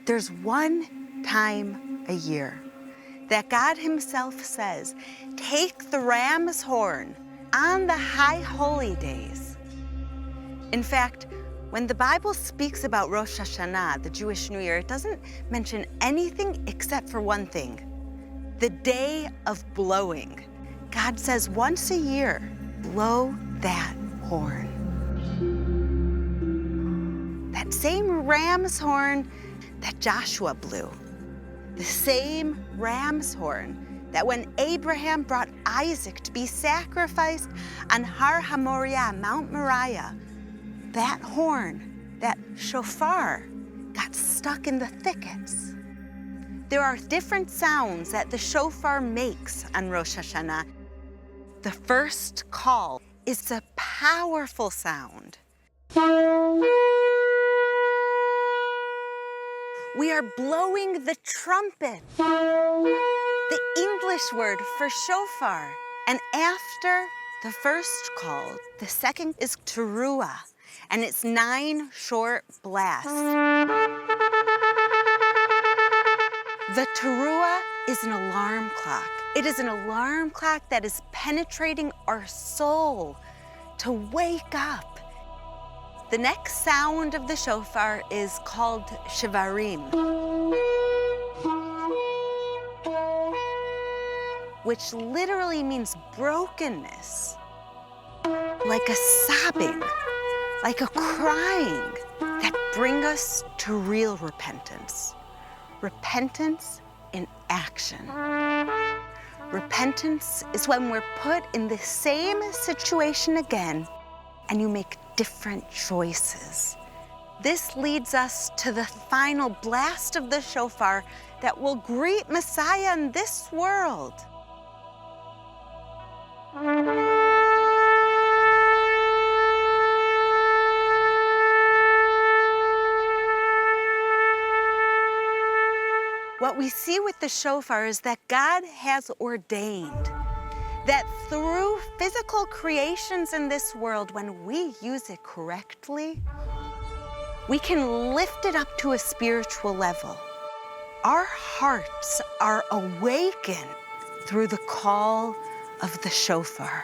There's one time a year that God himself says, take the ram's horn on the high holy days. In fact, when the Bible speaks about Rosh Hashanah, the Jewish New Year, it doesn't mention anything except for one thing, the day of blowing. God says once a year, blow that horn. That same ram's horn that Joshua blew. The same ram's horn that when Abraham brought Isaac to be sacrificed on Har HaMoriah, Mount Moriah, that horn, that shofar, got stuck in the thickets. There are different sounds that the shofar makes on Rosh Hashanah. The first call is a powerful sound. We are blowing the trumpet, the English word for shofar. And after the first call, the second is teruah, and it's 9 short blasts. The teruah is an alarm clock. It is an alarm clock that is penetrating our soul to wake up. The next sound of the shofar is called shivarim, which literally means brokenness, like a sobbing, like a crying, that bring us to real repentance. Repentance in action. Repentance is when we're put in the same situation again and you make different choices. This leads us to the final blast of the shofar that will greet Messiah in this world. What we see with the shofar is that God has ordained that through physical creations in this world, when we use it correctly, we can lift it up to a spiritual level. Our hearts are awakened through the call of the shofar.